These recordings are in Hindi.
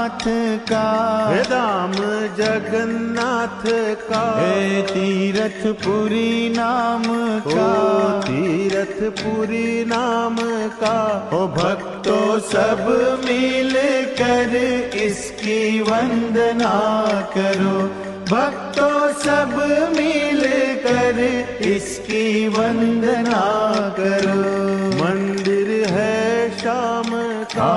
जगन्नाथ का, हे धाम जगन्नाथ का, हे तीर्थपुरी नाम का, ओ तीर्थपुरी नाम का। ओ भक्तों सब मिल कर इसकी वंदना करो, भक्तों सब मिल कर इसकी वंदना करो। मंदिर है श्याम का,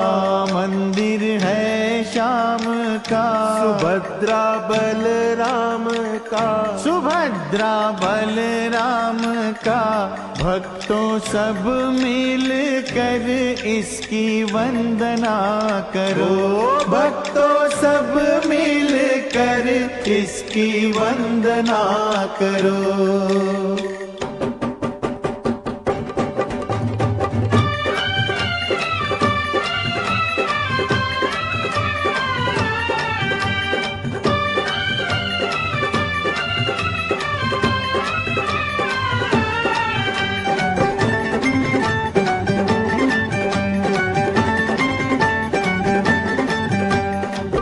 मंदिर है श्याम का, सुभद्रा बलराम का, सुभद्रा बलराम का। भक्तों सब मिल कर इसकी वंदना करो, भक्तों सब मिल कर इसकी वंदना करो।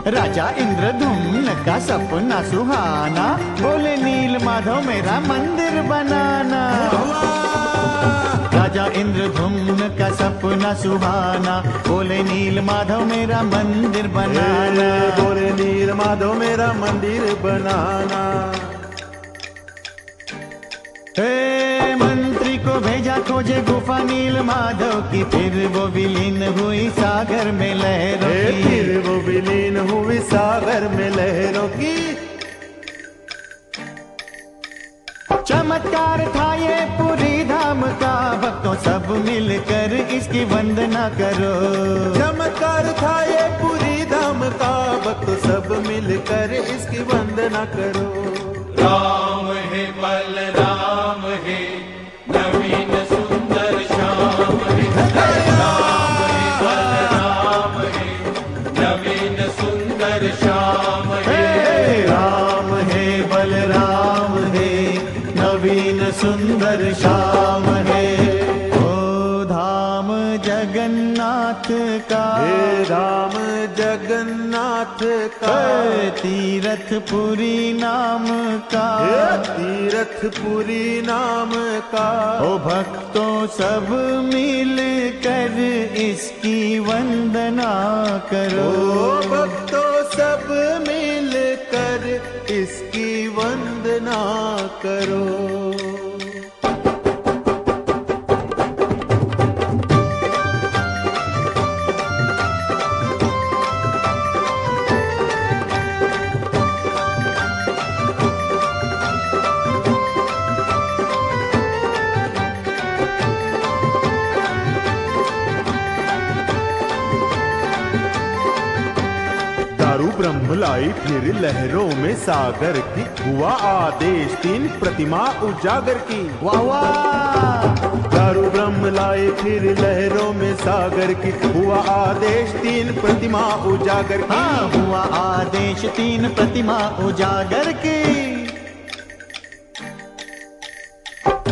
राजा इंद्रधुम्न का सपना सुहाना, बोले नील माधव मेरा मंदिर बनाना। राजा इंद्रधुम्न का सपना सुहाना, बोले नील माधव मेरा मंदिर बनाना, बोले नील माधव मेरा मंदिर बनाना। हे मंत्री को भेजा खोजे गुफा नील माधव की, फिर वो विलीन हुई सागर में लहरों की, फिर वो विलीन हुई सागर में लहरों की। चमत्कार था ये पुरी धाम का, भक्तों सब मिलकर इसकी वंदना करो। चमत्कार था ये पुरी धाम का, भक्तों सब मिलकर इसकी वंदना करो। राम है बलराम है, नवीन सुंदर श्याम है। राम है बलराम है, नवीन सुंदर श्याम है। राम है बलराम है, नवीन सुंदर श्याम है। ओ धाम जगन्नाथ का, हे धाम जगन्नाथ का, तीर्थपुरी नाम का, तीर्थपुरी नाम का। ओ भक्तों सब मिल कर इसकी वंदना करो, ओ भक्तों सब मिल कर इसकी वंदना करो। ब्रह्म लाई फिर लहरों में सागर की, हुआ आदेश तीन प्रतिमा उजागर की। वाह वाह। दारू ब्रह्म लाए फिर लहरों में सागर की, हुआ आदेश तीन प्रतिमा उजागर की। हाँ, हुआ आदेश तीन प्रतिमा उजागर की।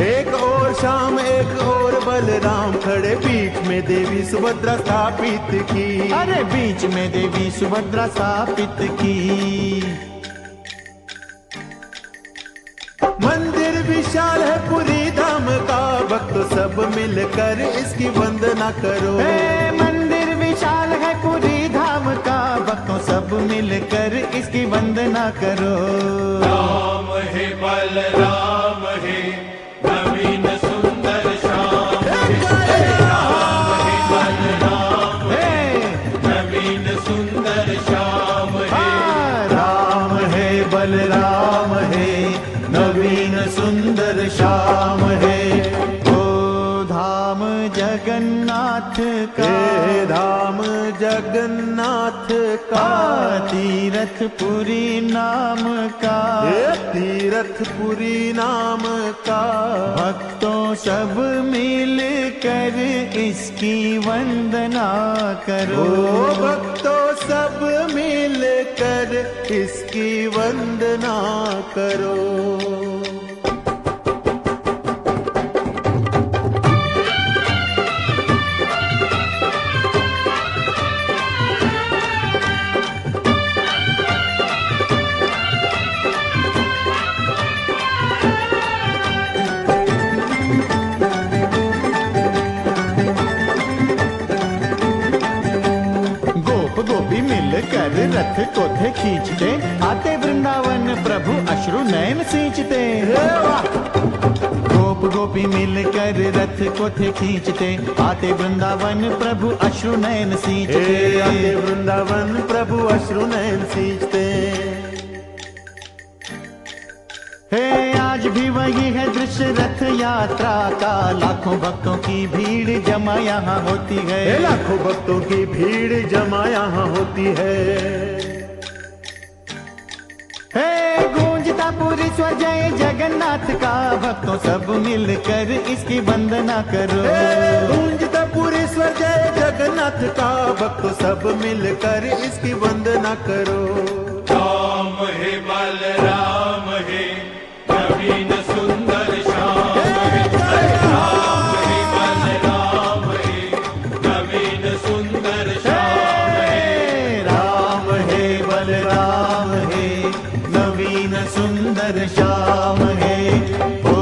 एक और श्याम एक और बलराम खड़े, बीच में देवी सुभद्रा स्थापित की। अरे बीच में देवी सुभद्रा स्थापित की। मंदिर विशाल है पुरी धाम का, भक्त सब मिलकर इसकी वंदना करो। मंदिर विशाल है पुरी धाम का, भक्तों सब मिलकर इसकी वंदना करो। राम है बलराम है, नवीन सुंदर श्याम है। राम है बलराम है, नवीन सुंदर श्याम है। राम है बलराम है, नवीन सुंदर श्याम है। ओ धाम जगन्नाथ का, धाम जगन्नाथ का, तीर्थपुरी नाम का, तीर्थपुरी नाम का। भक्तों सब मिल कर इसकी वंदना करो, भक्तों सब मिल कर इसकी वंदना करो। रथ को थे खींचते, आते वृंदावन प्रभु अश्रु नयन सींचते। गोप गोपी मिलकर रथ को थे खींचते, आते वृंदावन प्रभु अश्रु नयन सींचते। आते वृंदावन प्रभु अश्रु नयन सींचते। हे आज भी वही है दृश्य रथ यात्रा का, लाखों भक्तों की भीड़ जमा यहाँ होती है। लाखों भक्तों की भीड़ जमा यहाँ होती है। हे गूंजता पूरी स्वर जय जगन्नाथ का, भक्तों सब मिलकर इसकी वंदना करो। गूंजता पूरी स्वर जय जगन्नाथ का, भक्तों सब मिलकर इसकी वंदना करो। राम हे बलराम हे नवीन सुंदर श्याम हे। राम हे बलराम हे नवीन सुंदर श्याम हे। राम हे बलराम हे नवीन सुंदर श्याम हे। ओ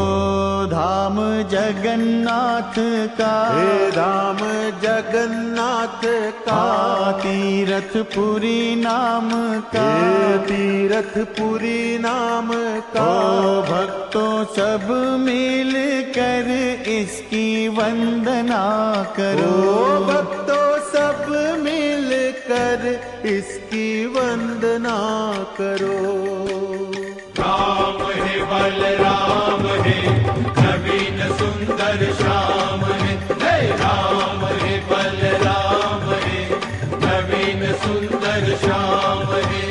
धाम जगन्नाथ का, हे धाम जगन्नाथ का, तीरथपुरी नाम का, हे तीरथपुरी नाम का। ओ भक्तों सब मिल कर इसकी वंदना करो। ओ भक्तों सब मिल कर इसकी वंदना करो। राम हे बलराम हे नवीन सुंदर श्याम हे। हे राम हे बलराम हे नवीन सुंदर श्याम हे।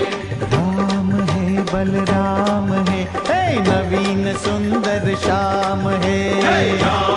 राम है बलराम है, हे नवीन सुंदर श्याम है। हे राम